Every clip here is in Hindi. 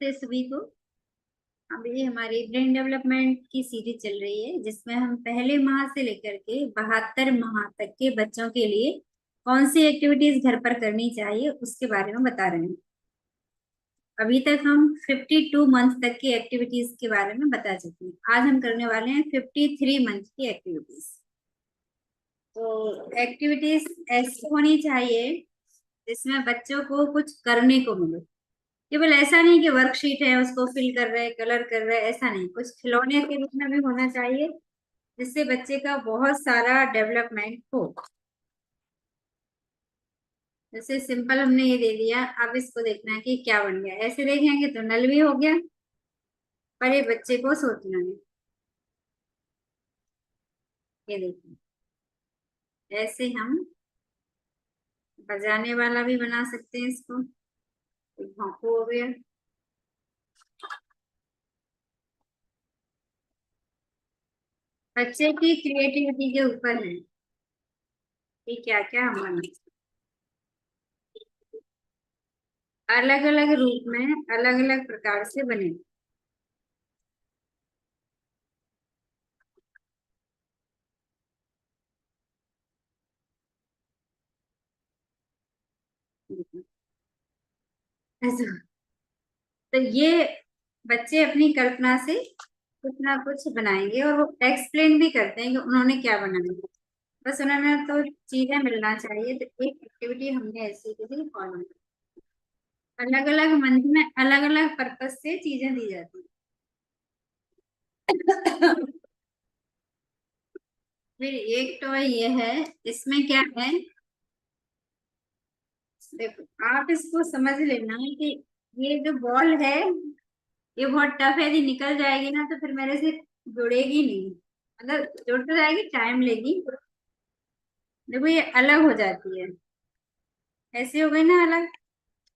नमस्ते सभी को। अभी हमारी ब्रेन डेवलपमेंट की सीरीज चल रही है जिसमें हम पहले माह से लेकर के 72 माह तक के बच्चों के लिए कौन सी एक्टिविटीज घर पर करनी चाहिए उसके बारे में बता रहे हैं। अभी तक हम 52 मंथ तक की एक्टिविटीज के बारे में बता चुके हैं। आज हम करने वाले हैं 53 मंथ की एक्टिविटीज। तो एक्टिविटीज ऐसी होनी चाहिए जिसमें बच्चों को कुछ करने को मिले। केवल ऐसा नहीं कि वर्कशीट है उसको फिल कर रहे कलर कर रहे, ऐसा नहीं, कुछ खिलौने के रूप में भी होना चाहिए जिससे बच्चे का बहुत सारा डेवलपमेंट हो। जैसे सिंपल हमने ये दे दिया, अब इसको देखना है कि क्या बन गया। ऐसे देखेंगे तो नल भी हो गया, पर ये बच्चे को सोचना है। ये देखिए, ऐसे हम बजाने वाला भी बना सकते हैं इसको। एक भोंपू हो गया। बच्चे की क्रिएटिविटी के ऊपर है कि क्या क्या हम बना, अलग अलग रूप में अलग अलग प्रकार से बने। ऐसे तो ये बच्चे अपनी कल्पना से कुछ ना कुछ बनाएंगे और वो एक्सप्लेन भी करते हैं कि उन्होंने क्या बनाया। बस उन्होंने तो चीजें मिलना चाहिए। तो एक एक्टिविटी हमने ऐसी की थी फॉलो, अलग अलग मंथ में अलग अलग पर्पस से चीजें दी जाती है। फिर एक टॉय ये है, इसमें क्या है, देखो आप इसको समझ लेना कि ये जो बॉल है ये बहुत टफ है। यदि निकल जाएगी ना तो फिर मेरे से जुड़ेगी नहीं, मतलब जुड़ तो जाएगी, टाइम लेगी। देखो ये अलग हो जाती है, ऐसे हो गई ना अलग।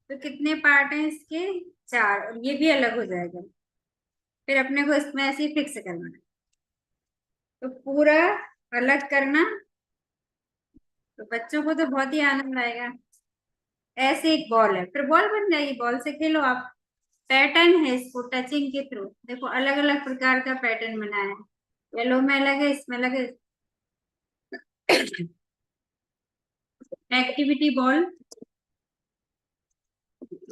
तो कितने पार्ट हैं इसके? चार, और ये भी अलग हो जाएगा। फिर अपने को इसमें ऐसे ही फिक्स करना है, तो पूरा अलग करना। तो बच्चों को तो बहुत ही आनंद आएगा। ऐसे एक बॉल है, फिर बॉल बन जाएगी, बॉल से खेलो आप। पैटर्न है इसको टचिंग के थ्रू, देखो अलग अलग प्रकार का पैटर्न बना है। येलो में अलग है, इसमें अलग है। एक्टिविटी बॉल,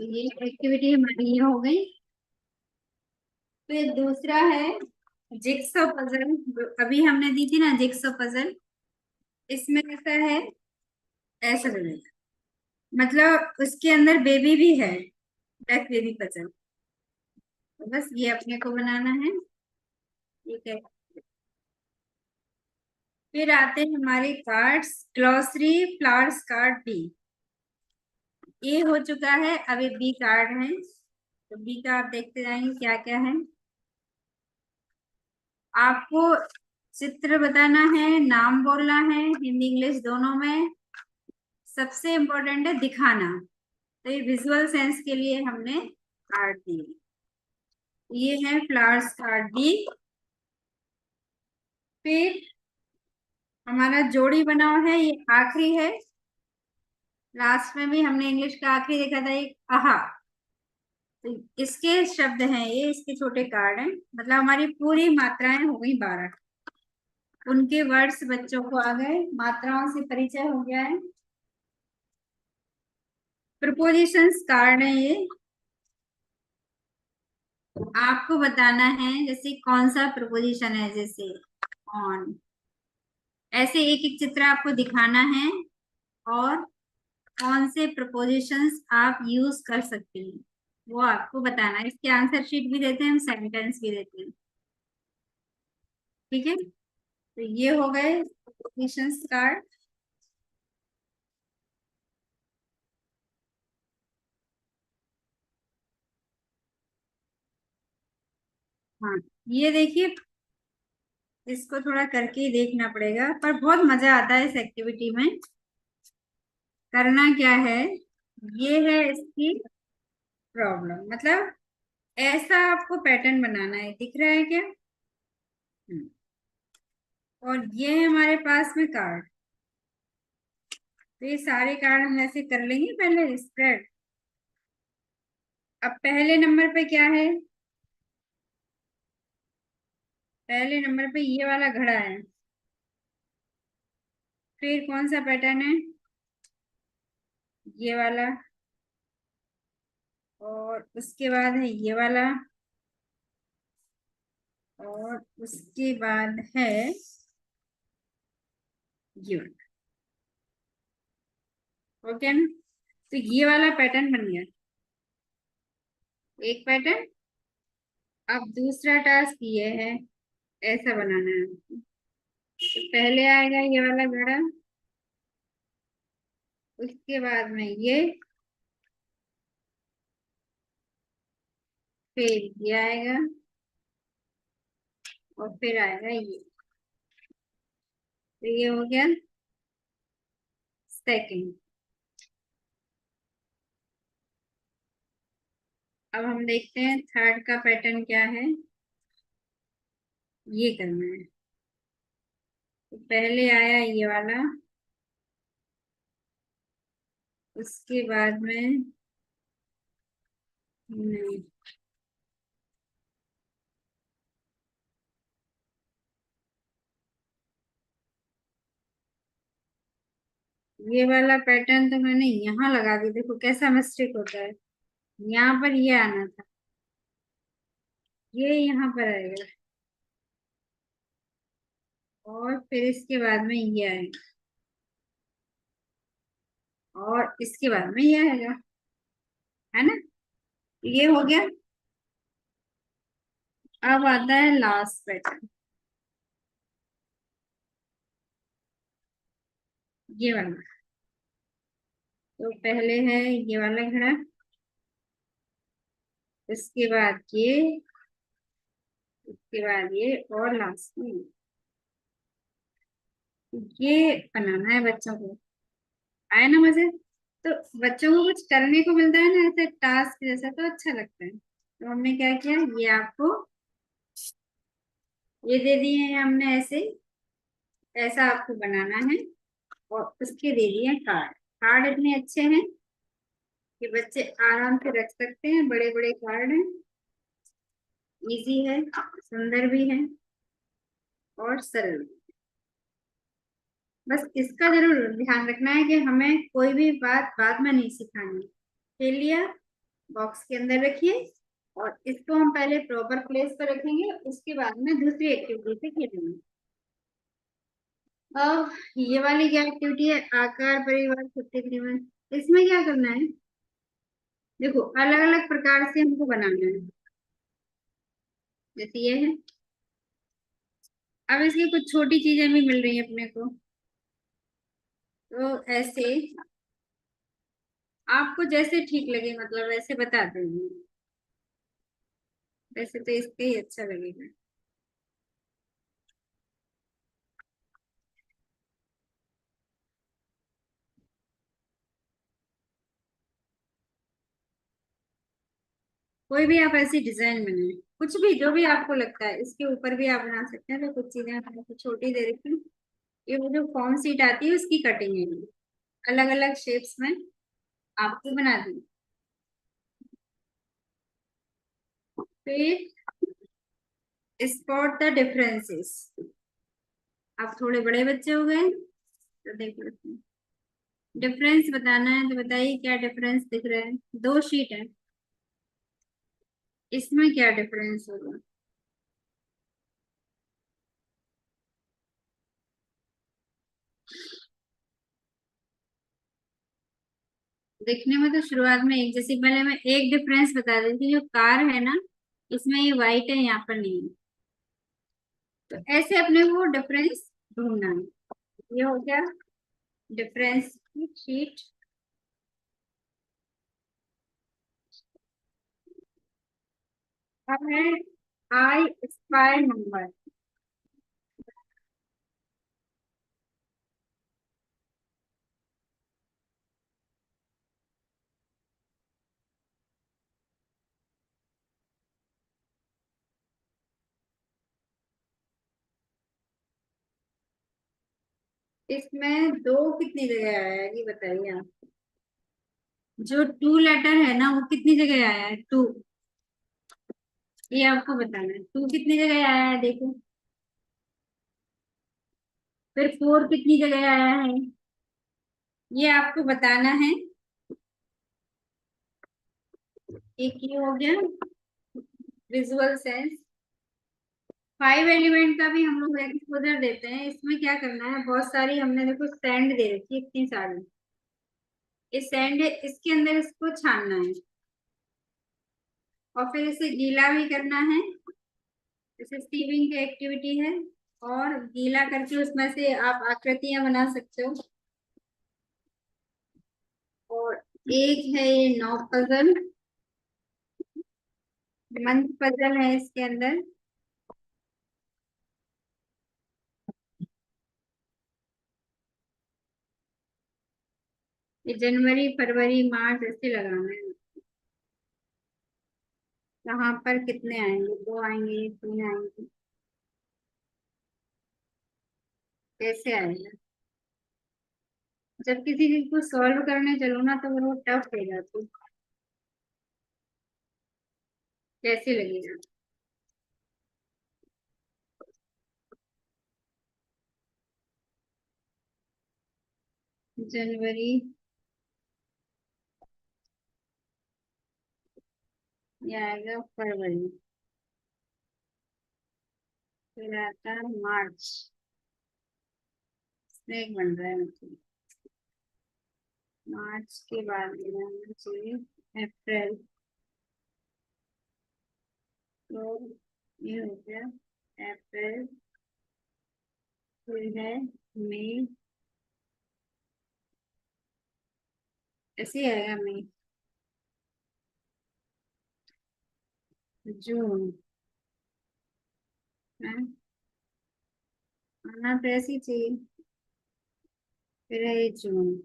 ये एक्टिविटी हमारी ये हो गई। फिर दूसरा है जिक्सो पजल। अभी हमने दी थी ना जिक्सो पजल, इसमें ऐसा है, ऐसा बनेगा, मतलब उसके अंदर बेबी भी है, डक बेबी पजल। तो बस ये अपने को बनाना है, ठीक है। फिर आते हैं हमारे cards, glossary flowers card B. A हो चुका है, अब ये बी कार्ड है। तो बी का आप देखते जाएंगे क्या क्या है। आपको चित्र बताना है, नाम बोलना है, हिंदी इंग्लिश दोनों में। सबसे इम्पोर्टेंट है दिखाना। तो ये विजुअल सेंस के लिए हमने कार्ड दिए। ये है फ्लावर्स कार्ड डी। फिर हमारा जोड़ी बनाओ है, ये आखिरी है। लास्ट में भी हमने इंग्लिश का आखिरी देखा था, एक आहा। तो इसके शब्द हैं, ये इसके छोटे कार्ड हैं। मतलब हमारी पूरी मात्राएं हो गई 12, उनके वर्ड्स बच्चों को आ गए, मात्राओं से परिचय हो गया है। प्रपोजिशंस कार्ड है ये, आपको बताना है जैसे कौन सा प्रपोजिशन है, जैसे ऑन। ऐसे एक एक चित्र आपको दिखाना है और कौन से प्रपोजिशंस आप यूज कर सकते हैं वो आपको बताना है। इसके आंसर शीट भी देते हैं हम, सेंटेंस भी देते हैं, ठीक है। तो ये हो गए प्रपोजिशंस कार्ड। हाँ, ये देखिए, इसको थोड़ा करके ही देखना पड़ेगा, पर बहुत मजा आता है इस एक्टिविटी में। करना क्या है, ये है इसकी प्रॉब्लम, मतलब ऐसा आपको पैटर्न बनाना है, दिख रहा है क्या? हम्म, और ये है हमारे पास में कार्ड। तो ये सारे कार्ड हम ऐसे कर लेंगे, पहले स्प्रेड। अब पहले नंबर पे क्या है? पहले नंबर पे ये वाला घड़ा है। फिर कौन सा पैटर्न है? ये वाला। और उसके बाद है ये वाला। और उसके बाद है ये वाला। ओके ना? तो ये वाला पैटर्न बन गया। एक पैटर्न। अब दूसरा टास्क ये है, ऐसा बनाना है। तो पहले आएगा ये वाला घड़ा। उसके बाद में ये। फिर ये आएगा। और फिर आएगा ये। तो ये हो गया सेकंड। अब हम देखते हैं थर्ड का पैटर्न क्या है। ये करना है। तो पहले आया ये वाला। उसके बाद में नहीं, ये वाला पैटर्न तो मैंने यहाँ लगा दी। देखो कैसा मिस्टेक होता है। यहाँ पर ये आना था। ये यहाँ पर आएगा। और फिर इसके बाद में ये आएगा। और इसके बाद में ये आएगा। है ना? ये हो गया। अब आता है लास्ट पैटर्न। ये वाला। तो पहले है ये वाला घड़ा। इसके बाद इसके बाद ये और लास्ट में ये बनाना है बच्चों को। आए ना मजे? तो बच्चों को कुछ करने को मिलता है ना ऐसे टास्क जैसा, तो अच्छा लगता है। तो हमने क्या किया, ये आपको ये दे दिए हैं हमने ऐसे। ऐसा आपको बनाना है। और उसके दे दिए हैं कार्ड। कार्ड इतने अच्छे हैं कि बच्चे आराम से रख सकते हैं। बड़े बड़े कार्ड हैं। इजी है। सुंदर भी है। और सरल भी। बस इसका जरूर ध्यान रखना है कि हमें कोई भी बात बाद में नहीं सिखानी। खेल लिया, बॉक्स के अंदर रखिए। और इसको हम पहले प्रॉपर प्लेस पर रखेंगे, उसके बाद में दूसरी एक्टिविटी से खेलेंगे। अब ये वाली क्या एक्टिविटी है, आकार परिवार छुट्टी परिवार। इसमें क्या करना है? देखो अलग अलग प्रकार से हमको बनाना है। जैसे ये है। अब इसकी कुछ छोटी चीजें भी मिल रही है अपने को। तो ऐसे आपको जैसे ठीक लगे, मतलब वैसे बता देंगे। वैसे तो इसके ही अच्छा लगेगा। कोई भी आप ऐसी डिजाइन बनाए, कुछ भी जो भी आपको लगता है इसके ऊपर भी आप बना सकते हैं। तो कुछ चीजें आपको छोटी दे रखी हैं। ये वो जो फॉर्म शीट आती है उसकी कटिंग है ये। अलग अलग शेप्स में आपको बना दी। फिर स्पॉट द डिफरेंसेस। आप थोड़े बड़े बच्चे हो गए तो देख लेते हैं। डिफरेंस बताना है तो बताइए क्या डिफरेंस दिख रहा है। दो शीट है, इसमें क्या डिफरेंस होगा? देखने में तो शुरुआत में एक जैसी, पहले मैं एक डिफरेंस बता देती हूँ। जो कार है ना, इसमें ये व्हाइट है, यहाँ पर नहीं है। तो ऐसे अपने को डिफरेंस ढूंढना है। ये हो गया डिफरेंस की शीट। अब है आई स्क्वायर नंबर। इसमें दो कितनी जगह आया ये बताइए आप। जो टू लेटर है ना, वो कितनी जगह आया है? टू, ये आपको बताना है। टू कितनी जगह आया है, देखो। फिर फोर कितनी जगह आया है, ये आपको बताना है। एक ये हो गया विजुअल सेंस। फाइव एलिमेंट का भी हम लोग एक्सपोजर देते हैं। इसमें क्या करना है, बहुत सारी हमने देखो सैंड दे रखी है, इतनी सारी। ये सैंड है, इसके अंदर इसको छानना है और फिर इसे गीला भी करना है। जैसे स्टीविंग की एक्टिविटी है, और गीला करके उसमें से आप आकृतियां बना सकते हो। और एक है ये नौ पजल, मंथ पजल है इसके अंदर। ये जनवरी फरवरी मार्च ऐसे लगाना है। यहाँ पर कितने आएंगे, दो आएंगे, तीन आएंगे, कैसे आएगा? जब किसी चीज को सॉल्व करने चलो ना, तो वो टफ हो जाती है। कैसे लगेगा? जनवरी, ये आएगा फरवरी, फिर आता है मार्च। स्नेक बन रहा है मतलब। मार्च के बाद लेना चाहिए अप्रैल। तो ये हो गया अप्रैल, फिर है मई, ऐसे ही आएगा मई। जून है, आना तो ऐसे ही चाहिए। फिर है ये जून,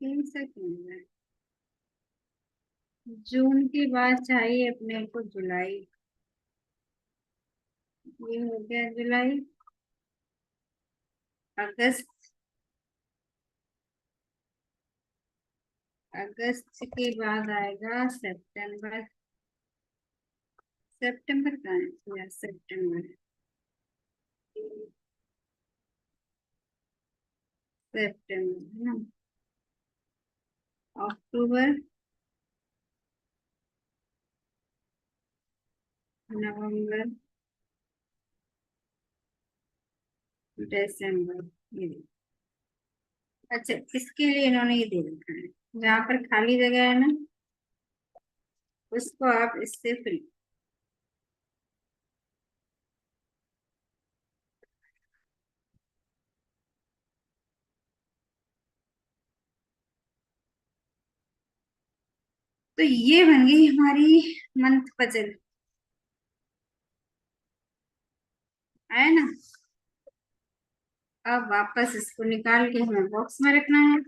तीन सा क्यों है? जून के बाद चाहिए अपने को जुलाई। ये हो गया जुलाई। अगस्त, अगस्त के बाद आएगा सितंबर। सितंबर का है या सितंबर, सितंबर है ना। अक्टूबर, नवंबर, दिसंबर, ये। अच्छा, इसके लिए इन्होंने ये दे रखा है, जहाँ पर खाली जगह है ना, उसको आप इससे फिल। तो ये बन गई हमारी मंथ पजल, है ना। अब वापस इसको निकाल के हमें बॉक्स में रखना है।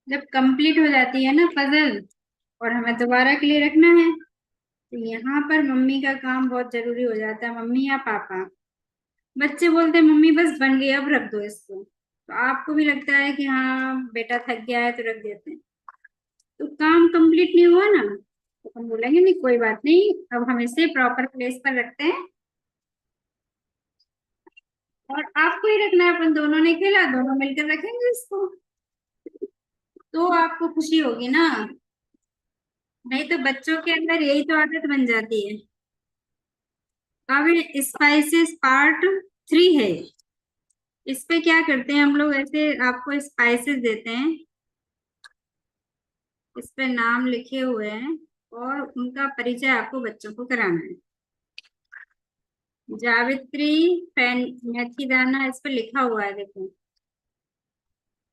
जब कंप्लीट हो जाती है ना पजल, और हमें दोबारा के लिए रखना है, तो यहाँ पर मम्मी का काम बहुत जरूरी हो जाता है, मम्मी या पापा। बच्चे बोलते हैं मम्मी बस बन गई, अब रख दो इसको। तो आपको भी लगता है कि हाँ बेटा थक गया है, तो रख देते हैं। तो काम कंप्लीट नहीं हुआ ना, तो हम बोलेंगे नहीं कोई बात नहीं, अब हम इसे प्रॉपर प्लेस पर रखते हैं। और आपको ही रखना है, अपन दोनों ने खेला, दोनों मिलकर रखेंगे इसको। तो आपको खुशी होगी ना। नहीं तो बच्चों के अंदर यही तो आदत बन जाती है। अब स्पाइसेस पार्ट थ्री है। इस पे क्या करते हैं हम लोग, ऐसे आपको स्पाइसेस देते हैं, इस पे नाम लिखे हुए हैं, और उनका परिचय आपको बच्चों को कराना है। जावित्री, फैन, मेथी दाना, इस पे लिखा हुआ है, देखो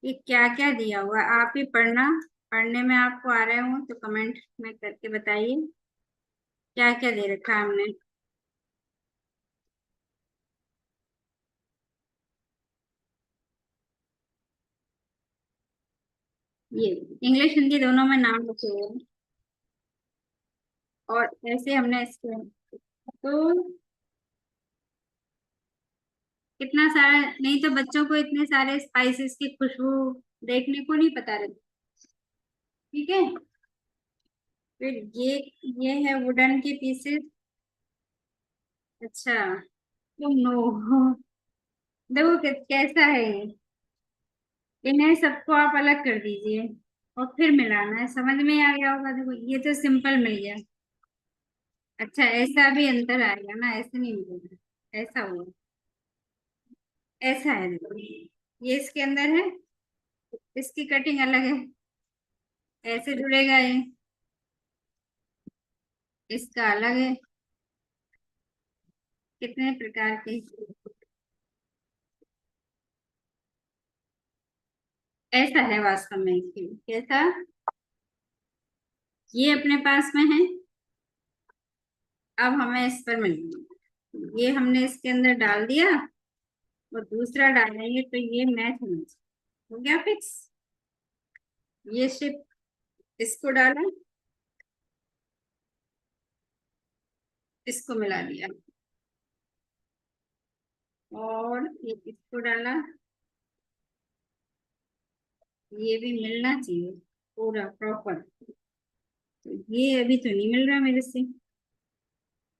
ये क्या क्या दिया हुआ है। आप ही पढ़ना, पढ़ने में आपको आ रहे हो तो कमेंट में करके बताइए क्या क्या दे रखा है हमने। ये इंग्लिश हिंदी दोनों में नाम लिखे हुए हैं, और ऐसे हमने इसको, तो कितना सारा, नहीं तो बच्चों को इतने सारे स्पाइसेस की खुशबू देखने को नहीं पता रहती। ठीक है। फिर ये है वुडन के पीसेस। अच्छा, तुम नो। देखो कैसा है ये। इन्हें सबको आप अलग कर दीजिए और फिर मिलाना है, समझ में आ गया होगा। देखो ये तो सिंपल मिल गया। अच्छा, ऐसा भी अंतर आएगा ना, ऐसे नहीं मिलेगा, ऐसा हुआ। ऐसा है, देखो ये इसके अंदर है, इसकी कटिंग अलग है, ऐसे जुड़ेगा ये, इसका अलग है। कितने प्रकार के। ऐसा है वास्तव में इसकी कैसा। ये अपने पास में है। अब हमें इस पर मिलेंगे, ये हमने इसके अंदर डाल दिया और दूसरा डालेंगे तो ये मैच होना चाहिए। हो गया फिक्स। ये शिप इसको डाला, इसको मिला दिया और ये इसको डाला। ये भी मिलना चाहिए पूरा प्रॉपर। तो ये अभी तो नहीं मिल रहा मेरे से,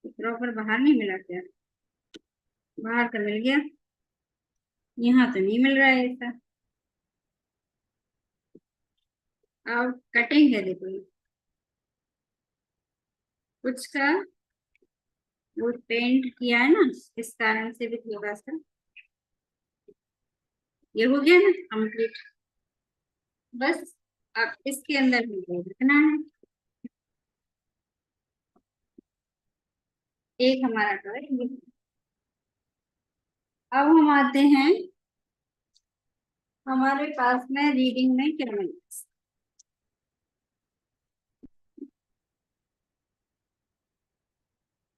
प्रॉपर बाहर नहीं मिला क्या। बाहर का मिल गया, यहाँ तो नहीं मिल रहा है ऐसा। अब कटिंग है देखो, कुछ का वो पेंट किया है ना, इस कारण से भी थोड़ा सा। ये हो गया ना कंप्लीट। बस अब इसके अंदर मुझे रखना है। एक हमारा टॉय। अब हम आते हैं हमारे पास में रीडिंग में क्या मिला।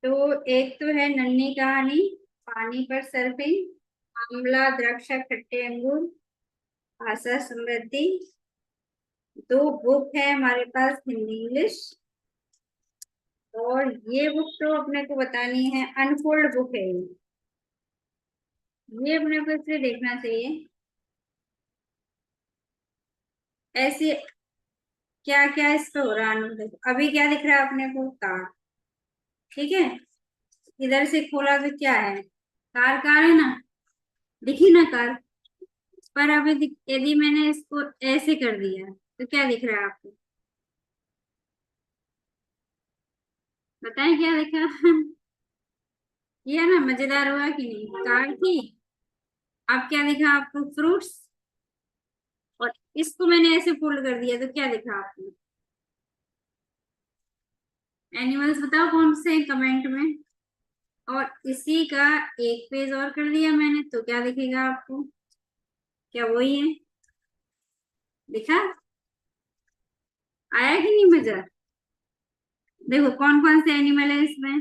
तो एक तो है नन्ही कहानी, पानी पर सर्फिंग, आंवला द्राक्षा खट्टे अंगूर, भाषा समृद्धि। दो बुक है हमारे पास, हिंदी इंग्लिश। और ये बुक तो अपने को बतानी है, अनफोल्ड बुक है ये अपने को इसलिए देखना चाहिए। ऐसे क्या क्या इस पे हो रहा है देखो। अभी क्या दिख रहा है अपने को, कार। ठीक है, इधर से खोला तो क्या है, कार। कार है ना, दिखी ना कार। पर अभी यदि मैंने इसको ऐसे कर दिया तो क्या दिख रहा है आपको, बताएं क्या दिखा। ये ना मजेदार हुआ कि नहीं, कार थी। अब क्या दिखा आपको, फ्रूट्स। और इसको मैंने ऐसे फोल्ड कर दिया तो क्या दिखा आपको, एनिमल्स। बताओ कौन से कमेंट में। और इसी का एक पेज और कर दिया मैंने तो क्या दिखेगा आपको, क्या वही है, दिखा। आया कि नहीं मजा। देखो कौन कौन से एनिमल है इसमें।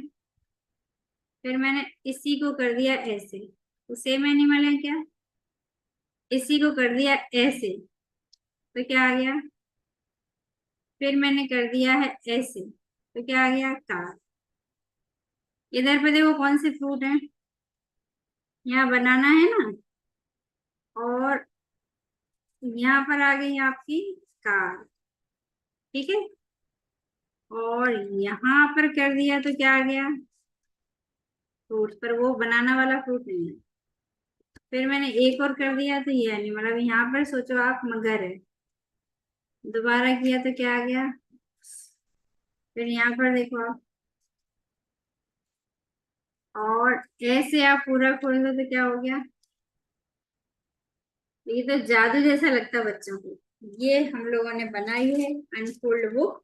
फिर मैंने इसी को कर दिया ऐसे, तो सेम एनिमल है क्या। इसी को कर दिया ऐसे तो क्या आ गया। फिर मैंने कर दिया है ऐसे तो क्या आ गया, कार। इधर पे देखो कौन से फ्रूट है, यहाँ बनाना है ना। और यहाँ पर आ गई आपकी कार। ठीक है, और यहाँ पर कर दिया तो क्या आ गया, फ्रूट। पर वो बनाना वाला फ्रूट नहीं है। फिर मैंने एक और कर दिया तो ये एनिमल। अब यहाँ पर सोचो आप, मगर है। दोबारा किया तो क्या आ गया। फिर यहाँ पर देखो आप, और ऐसे आप पूरा खोल दो तो क्या हो गया। ये तो जादू जैसा लगता है बच्चों को। ये हम लोगों ने बनाई है अनफोल्ड बुक।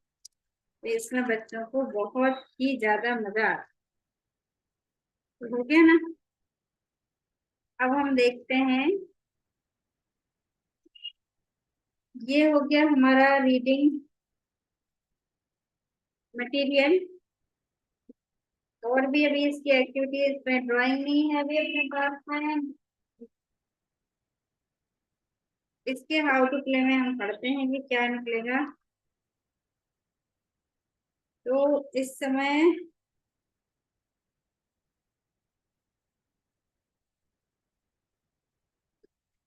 तो इसमें बच्चों को बहुत ही ज्यादा मजा आता है। तो हो गया ना। अब हम देखते हैं, ये हो गया हमारा रीडिंग मटेरियल। और भी अभी इसकी एक्टिविटीज में ड्राइंग नहीं है अभी अपने पास में। इसके हाउ टू प्ले में हम पढ़ते हैं कि क्या निकलेगा। तो इस समय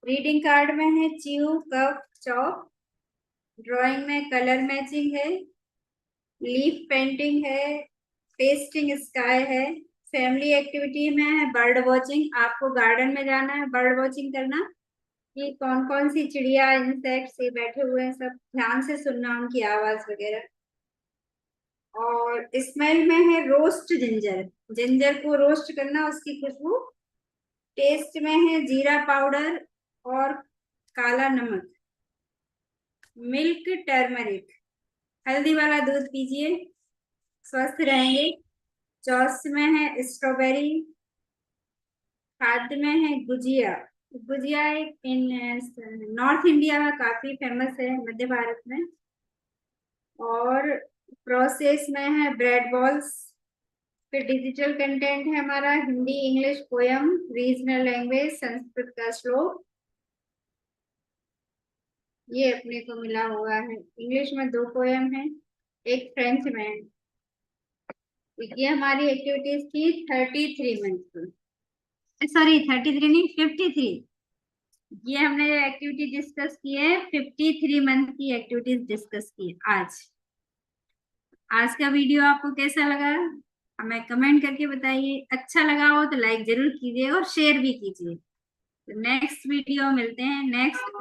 रीडिंग कार्ड में है च्यू कप चॉप, ड्राइंग में कलर मैचिंग है, लीफ पेंटिंग है, पेस्टिंग स्काई है। फैमिली एक्टिविटी में है बर्ड वॉचिंग, आपको गार्डन में जाना है बर्ड वॉचिंग करना, कि कौन कौन सी चिड़िया इंसेक्ट्स ये बैठे हुए हैं, सब ध्यान से सुनना उनकी आवाज वगैरह। और स्मेल में है रोस्ट जिंजर, जिंजर को रोस्ट करना, उसकी खुशबू। टेस्ट में है जीरा पाउडर और काला नमक। मिल्क टर्मरिक, हल्दी वाला दूध पीजिए, स्वस्थ रहेंगे। चॉइस में है स्ट्रॉबेरी। खाद्य में है गुजिया। गुजिया एक नॉर्थ इंडिया में काफी फेमस है, मध्य भारत में। और प्रोसेस में है ब्रेड बॉल्स। फिर डिजिटल कंटेंट है हमारा Hindi English poem, regional language Sanskrit का श्लोक, ये अपने को मिला हुआ है। इंग्लिश में 2 पोयम है, एक फ्रेंच में है। ये हमारी एक्टिविटीज थी 33 मंथ, सॉरी 33 नहीं 53। ये हमने जो एक्टिविटी डिस्कस की है 53 मंथ की एक्टिविटीज डिस्कस की है आज। आज का वीडियो आपको कैसा लगा हमें कमेंट करके बताइए। अच्छा लगा हो तो लाइक जरूर कीजिए और शेयर भी कीजिए। तो नेक्स्ट वीडियो मिलते हैं नेक्स्ट